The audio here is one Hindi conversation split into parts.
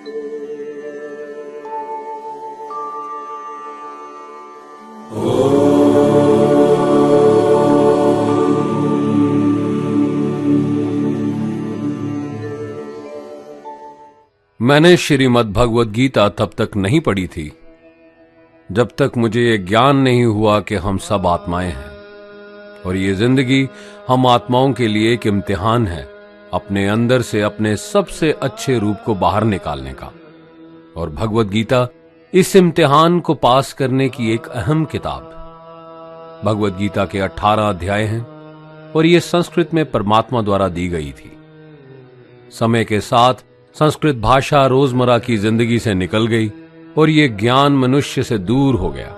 मैंने श्रीमद् भगवद गीता तब तक नहीं पढ़ी थी जब तक मुझे ये ज्ञान नहीं हुआ कि हम सब आत्माएं हैं और ये जिंदगी हम आत्माओं के लिए एक इम्तिहान है अपने अंदर से अपने सबसे अच्छे रूप को बाहर निकालने का। और भगवद गीता इस इम्तिहान को पास करने की एक अहम किताब। भगवद गीता के 18 अध्याय हैं और ये संस्कृत में परमात्मा द्वारा दी गई थी। समय के साथ संस्कृत भाषा रोजमर्रा की जिंदगी से निकल गई और ये ज्ञान मनुष्य से दूर हो गया।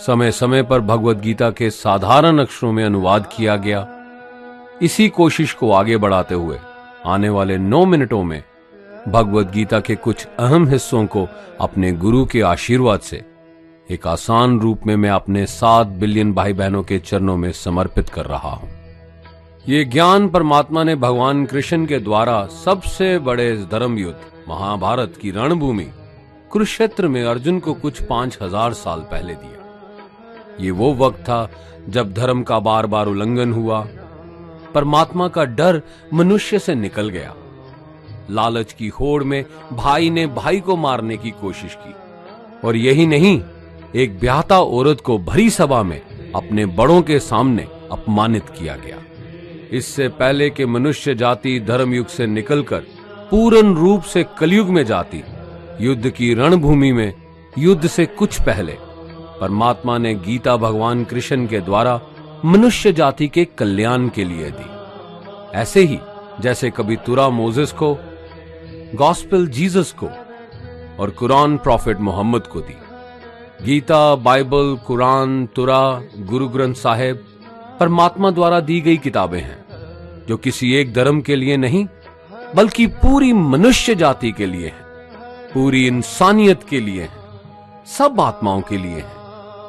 समय समय पर भगवद गीता के साधारण अक्षरों में अनुवाद किया गया। इसी कोशिश को आगे बढ़ाते हुए आने वाले 9 मिनटों में भगवद गीता के कुछ अहम हिस्सों को अपने गुरु के आशीर्वाद से एक आसान रूप में मैं अपने 7 बिलियन भाई बहनों के चरणों में समर्पित कर रहा हूं। ये ज्ञान परमात्मा ने भगवान कृष्ण के द्वारा सबसे बड़े धर्म युद्ध महाभारत की रणभूमि कुरुक्षेत्र में अर्जुन को कुछ 5000 साल पहले दिया। ये वो वक्त था जब धर्म का बार बार उल्लंघन हुआ, परमात्मा का डर मनुष्य से निकल गया। लालच की होड़ में भाई ने भाई को मारने की कोशिश की और यही नहीं, एक ब्याहता औरत को भरी सभा में अपने बड़ों के सामने अपमानित किया गया। इससे पहले कि मनुष्य जाति धर्म युग से निकलकर पूर्ण रूप से कलयुग में जाती, युद्ध की रणभूमि में युद्ध से कुछ पहले परमात्मा ने गीता भगवान कृष्ण के द्वारा मनुष्य जाति के कल्याण के लिए दी। ऐसे ही जैसे कभी तुरा मोसेस को, गॉस्पेल जीसस को और कुरान प्रॉफिट मोहम्मद को दी। गीता, बाइबल, कुरान, तुरा, गुरु ग्रंथ साहिब परमात्मा द्वारा दी गई किताबें हैं जो किसी एक धर्म के लिए नहीं बल्कि पूरी मनुष्य जाति के लिए हैं, पूरी इंसानियत के लिए हैं, सब आत्माओं के लिए हैं।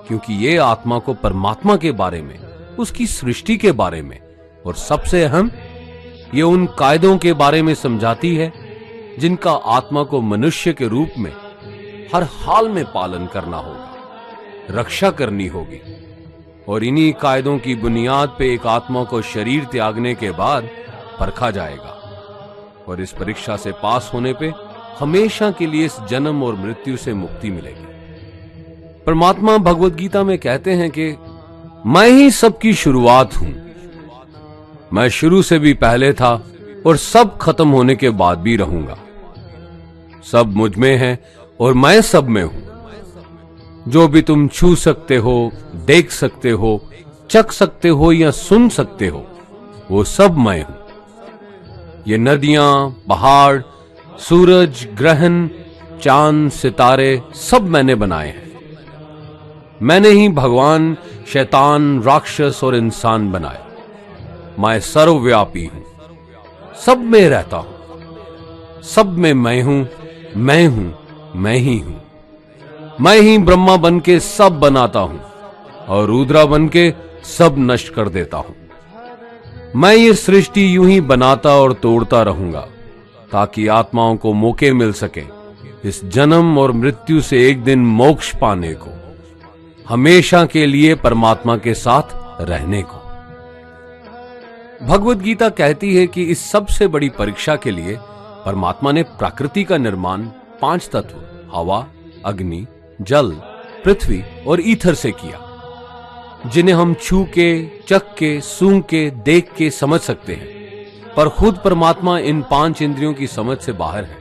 क्योंकि ये आत्मा को परमात्मा के बारे में, उसकी सृष्टि के बारे में और सबसे अहम ये उन कायदों के बारे में समझाती है जिनका आत्मा को मनुष्य के रूप में हर हाल में पालन करना होगा, रक्षा करनी होगी। और इन्हीं कायदों की बुनियाद पे एक आत्मा को शरीर त्यागने के बाद परखा जाएगा और इस परीक्षा से पास होने पे हमेशा के लिए इस जन्म और मृत्यु से मुक्ति मिलेगी। परमात्मा भगवद गीता में कहते हैं कि मैं ही सबकी शुरुआत हूं, मैं शुरू से भी पहले था और सब खत्म होने के बाद भी रहूंगा। सब मुझ में है और मैं सब में हूं। जो भी तुम छू सकते हो, देख सकते हो, चख सकते हो या सुन सकते हो, वो सब मैं हूं। ये नदियां, पहाड़, सूरज, ग्रहण, चांद, सितारे सब मैंने बनाए हैं। मैंने ही भगवान, शैतान, राक्षस और इंसान बनाए। मैं सर्वव्यापी हूं, सब में रहता हूं, सब में मैं हूं, मैं ही हूं। मैं ही ब्रह्मा बन के सब बनाता हूं और रुद्रा बन के सब नष्ट कर देता हूं। मैं ये सृष्टि यूं ही बनाता और तोड़ता रहूंगा ताकि आत्माओं को मौके मिल सके इस जन्म और मृत्यु से एक दिन मोक्ष पाने को, हमेशा के लिए परमात्मा के साथ रहने को। भगवद गीता कहती है कि इस सबसे बड़ी परीक्षा के लिए परमात्मा ने प्रकृति का निर्माण 5 तत्व हवा, अग्नि, जल, पृथ्वी और ईथर से किया, जिन्हें हम छू के, चख के, सूंघ के, देख के समझ सकते हैं। पर खुद परमात्मा इन 5 इंद्रियों की समझ से बाहर है।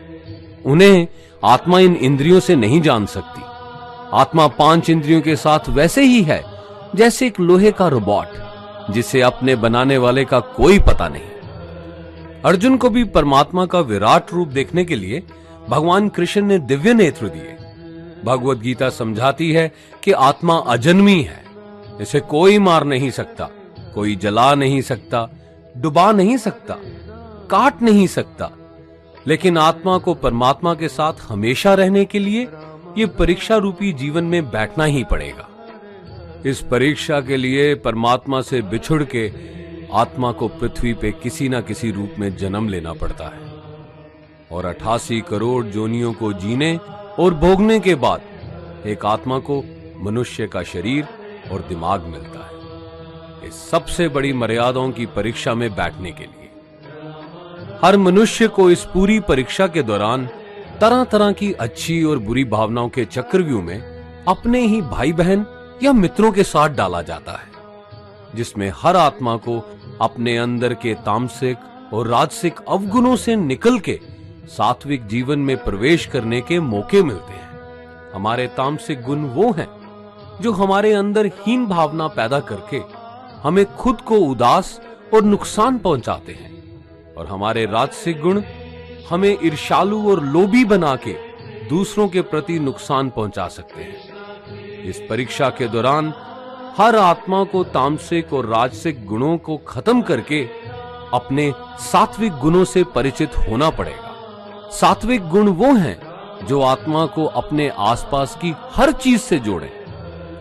उन्हें आत्मा इन इंद्रियों से नहीं जान सकती। आत्मा 5 इंद्रियों के साथ वैसे ही है जैसे एक लोहे का रोबोट जिसे अपने बनाने वाले का कोई पता नहीं। अर्जुन को भी परमात्मा का विराट रूप देखने के लिए भगवान कृष्ण ने दिव्य नेत्र दिए। भगवद गीता समझाती है कि आत्मा अजन्मी है, इसे कोई मार नहीं सकता, कोई जला नहीं सकता, डुबा नहीं सकता, काट नहीं सकता। लेकिन आत्मा को परमात्मा के साथ हमेशा रहने के लिए ये परीक्षा रूपी जीवन में बैठना ही पड़ेगा। इस परीक्षा के लिए परमात्मा से बिछुड़ के आत्मा को पृथ्वी पे किसी ना किसी रूप में जन्म लेना पड़ता है। और 88 करोड़ जोनियों को जीने और भोगने के बाद एक आत्मा को मनुष्य का शरीर और दिमाग मिलता है, इस सबसे बड़ी मर्यादाओं की परीक्षा में बैठने के लिए। हर मनुष्य को इस पूरी परीक्षा के दौरान तरह तरह की अच्छी और बुरी भावनाओं के चक्रव्यूह में अपने ही भाई बहन या मित्रों के साथ डाला जाता है, जिसमें हर आत्मा को अपने अंदर के तामसिक और राजसिक अवगुणों से निकल के सात्विक जीवन में प्रवेश करने के मौके मिलते हैं। हमारे तामसिक गुण वो हैं जो हमारे अंदर हीन भावना पैदा करके हमें खुद को उदास और नुकसान पहुंचाते हैं, और हमारे राजसिक गुण हमें ईर्ष्यालु और लोभी बना के दूसरों के प्रति नुकसान पहुंचा सकते हैं। इस परीक्षा के दौरान हर आत्मा को तामसिक और राजसिक गुणों को खत्म करके अपने सात्विक गुणों से परिचित होना पड़ेगा। सात्विक गुण वो हैं जो आत्मा को अपने आसपास की हर चीज से जोड़े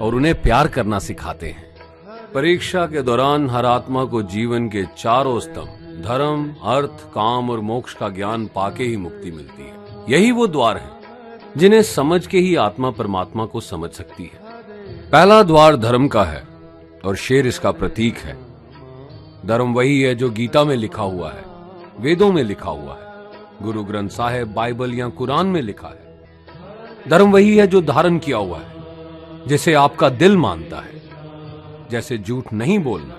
और उन्हें प्यार करना सिखाते हैं। परीक्षा के दौरान हर आत्मा को जीवन के चारों स्तंभ धर्म, अर्थ, काम और मोक्ष का ज्ञान पाके ही मुक्ति मिलती है। यही वो द्वार हैं जिन्हें समझ के ही आत्मा परमात्मा को समझ सकती है। पहला द्वार धर्म का है और शेर इसका प्रतीक है। धर्म वही है जो गीता में लिखा हुआ है, वेदों में लिखा हुआ है, गुरु ग्रंथ साहिब, बाइबल या कुरान में लिखा है। धर्म वही है जो धारण किया हुआ है, जिसे आपका दिल मानता है, जैसे झूठ नहीं बोलना,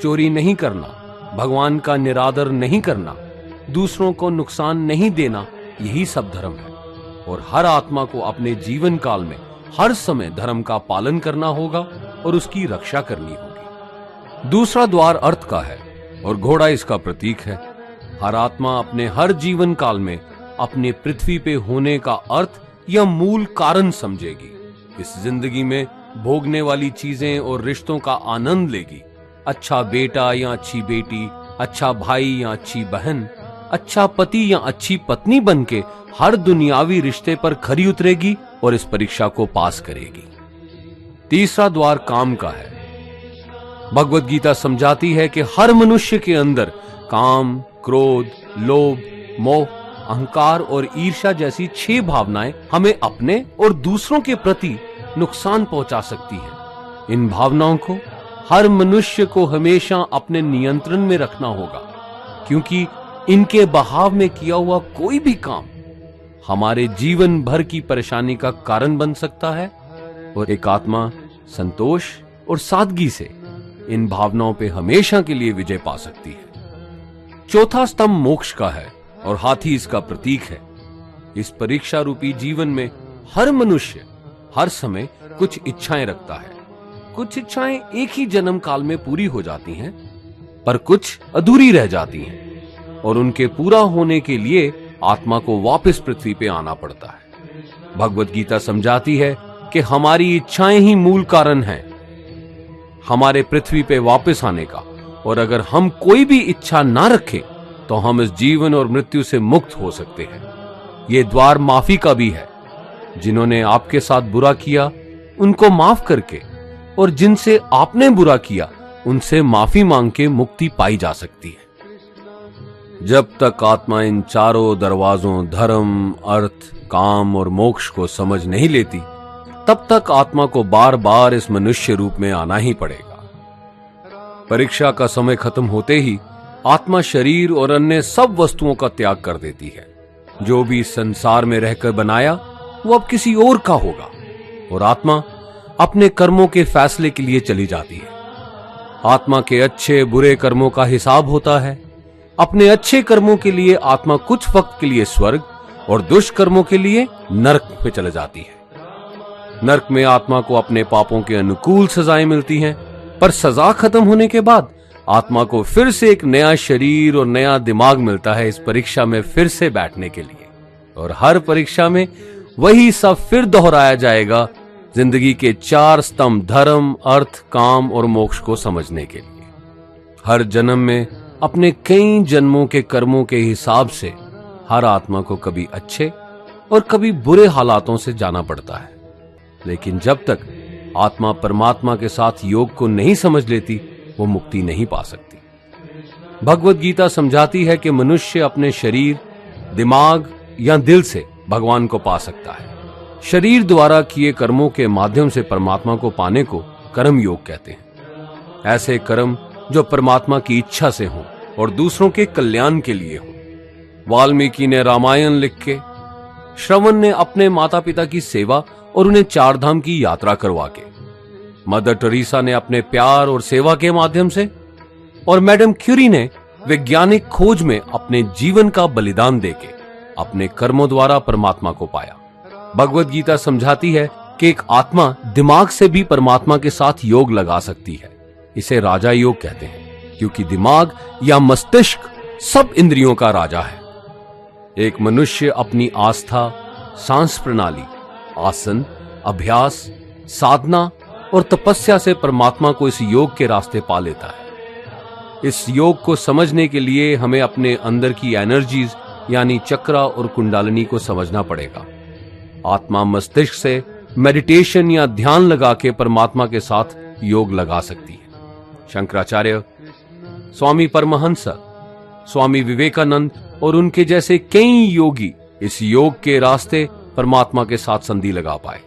चोरी नहीं करना, भगवान का निरादर नहीं करना, दूसरों को नुकसान नहीं देना, यही सब धर्म है। और हर आत्मा को अपने जीवन काल में हर समय धर्म का पालन करना होगा और उसकी रक्षा करनी होगी। दूसरा द्वार अर्थ का है और घोड़ा इसका प्रतीक है। हर आत्मा अपने हर जीवन काल में अपने पृथ्वी पे होने का अर्थ या मूल कारण समझेगी। इस जिंदगी में भोगने वाली चीजें और रिश्तों का आनंद लेगी। अच्छा बेटा या अच्छी बेटी, अच्छा भाई या अच्छी बहन, अच्छा पति या अच्छी पत्नी बनके हर दुनियावी रिश्ते पर खरी उतरेगी और इस परीक्षा को पास करेगी। तीसरा द्वार काम का है। भगवत गीता समझाती है कि हर मनुष्य के अंदर काम, क्रोध, लोभ, मोह, अहंकार और ईर्ष्या जैसी 6 भावनाएं हमें अपने और दूसरों के प्रति नुकसान पहुंचा सकती हैं। इन भावनाओं को हर मनुष्य को हमेशा अपने नियंत्रण में रखना होगा, क्योंकि इनके बहाव में किया हुआ कोई भी काम हमारे जीवन भर की परेशानी का कारण बन सकता है। और एक आत्मा संतोष और सादगी से इन भावनाओं पे हमेशा के लिए विजय पा सकती है। चौथा स्तंभ मोक्ष का है और हाथी इसका प्रतीक है। इस परीक्षा रूपी जीवन में हर मनुष्य हर समय कुछ इच्छाएं रखता है। कुछ इच्छाएं एक ही जन्म काल में पूरी हो जाती हैं, पर कुछ अधूरी रह जाती हैं और उनके पूरा होने के लिए आत्मा को वापस पृथ्वी पे आना पड़ता है। भगवत गीता समझाती है कि हमारी इच्छाएं ही मूल कारण हैं हमारे पृथ्वी पे वापस आने का, और अगर हम कोई भी इच्छा ना रखें तो हम इस जीवन और मृत्यु से मुक्त हो सकते हैं। ये द्वार माफी का भी है। जिन्होंने आपके साथ बुरा किया उनको माफ करके और जिनसे आपने बुरा किया उनसे माफी मांग के मुक्ति पाई जा सकती है। जब तक आत्मा इन चारों दरवाजों धर्म, अर्थ, काम और मोक्ष को समझ नहीं लेती, तब तक आत्मा को बार बार इस मनुष्य रूप में आना ही पड़ेगा। परीक्षा का समय खत्म होते ही आत्मा शरीर और अन्य सब वस्तुओं का त्याग कर देती है। जो भी संसार में रहकर बनाया वो अब किसी और का होगा, और आत्मा अपने कर्मों के फैसले के लिए चली जाती है। आत्मा के अच्छे बुरे कर्मों का हिसाब होता है। अपने अच्छे कर्मों के लिए आत्मा कुछ वक्त के लिए स्वर्ग और दुष्कर्मों के लिए नरक में चले जाती है। नरक में आत्मा को अपने पापों के अनुकूल सजाएं मिलती हैं, पर सजा खत्म होने के बाद आत्मा को फिर से एक नया शरीर और नया दिमाग मिलता है इस परीक्षा में फिर से बैठने के लिए। और हर परीक्षा में वही सब फिर दोहराया जाएगा, जिंदगी के 4 स्तंभ धर्म, अर्थ, काम और मोक्ष को समझने के लिए। हर जन्म में अपने कई जन्मों के कर्मों के हिसाब से हर आत्मा को कभी अच्छे और कभी बुरे हालातों से जाना पड़ता है। लेकिन जब तक आत्मा परमात्मा के साथ योग को नहीं समझ लेती, वो मुक्ति नहीं पा सकती। भगवत गीता समझाती है कि मनुष्य अपने शरीर, दिमाग या दिल से भगवान को पा सकता है। शरीर द्वारा किए कर्मों के माध्यम से परमात्मा को पाने को कर्म योग कहते हैं। ऐसे कर्म जो परमात्मा की इच्छा से हों और दूसरों के कल्याण के लिए हों। वाल्मीकि ने रामायण लिख के, श्रवण ने अपने माता पिता की सेवा और उन्हें चारधाम की यात्रा करवा के, मदर टेरेसा ने अपने प्यार और सेवा के माध्यम से, और मैडम क्यूरी ने वैज्ञानिक खोज में अपने जीवन का बलिदान देके अपने कर्मों द्वारा परमात्मा को पाया। भगवत गीता समझाती है कि एक आत्मा दिमाग से भी परमात्मा के साथ योग लगा सकती है। इसे राजा योग कहते हैं, क्योंकि दिमाग या मस्तिष्क सब इंद्रियों का राजा है। एक मनुष्य अपनी आस्था, सांस प्रणाली, आसन, अभ्यास, साधना और तपस्या से परमात्मा को इस योग के रास्ते पा लेता है। इस योग को समझने के लिए हमें अपने अंदर की एनर्जीज यानी चक्रा और कुंडलिनी को समझना पड़ेगा। आत्मा मस्तिष्क से मेडिटेशन या ध्यान लगा के परमात्मा के साथ योग लगा सकती है। शंकराचार्य, स्वामी परमहंस, स्वामी विवेकानंद और उनके जैसे कई योगी इस योग के रास्ते परमात्मा के साथ संधि लगा पाए।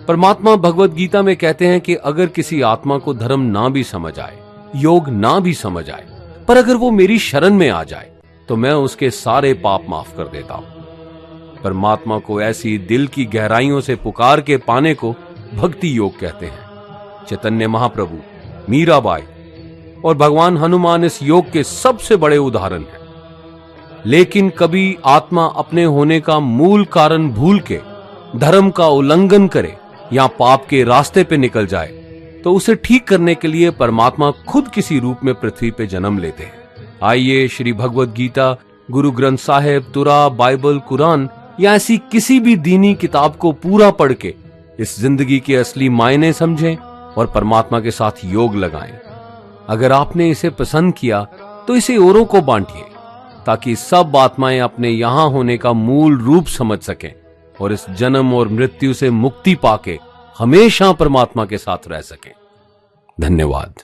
परमात्मा भगवत गीता में कहते हैं कि अगर किसी आत्मा को धर्म ना भी समझ आए, योग ना भी समझ आए, पर अगर वो मेरी शरण में आ जाए तो मैं उसके सारे पाप माफ कर देता हूं। परमात्मा को ऐसी दिल की गहराइयों से पुकार के पाने को भक्ति योग कहते हैं। चैतन्य महाप्रभु, मीराबाई और भगवान हनुमान इस योग के सबसे बड़े उदाहरण हैं। लेकिन कभी आत्मा अपने होने का मूल कारण भूल के धर्म का उल्लंघन करे या पाप के रास्ते पे निकल जाए तो उसे ठीक करने के लिए परमात्मा खुद किसी रूप में पृथ्वी पे जन्म लेते हैं। आइए श्री भगवत गीता, गुरु ग्रंथ साहिब, तुरा, बाइबल, कुरान या ऐसी किसी भी दीनी किताब को पूरा पढ़ के इस जिंदगी के असली मायने समझें और परमात्मा के साथ योग लगाएं। अगर आपने इसे पसंद किया तो इसे औरों को बांटिए ताकि सब आत्माएं अपने यहां होने का मूल रूप समझ सकें और इस जन्म और मृत्यु से मुक्ति पाके हमेशा परमात्मा के साथ रह सकें। धन्यवाद।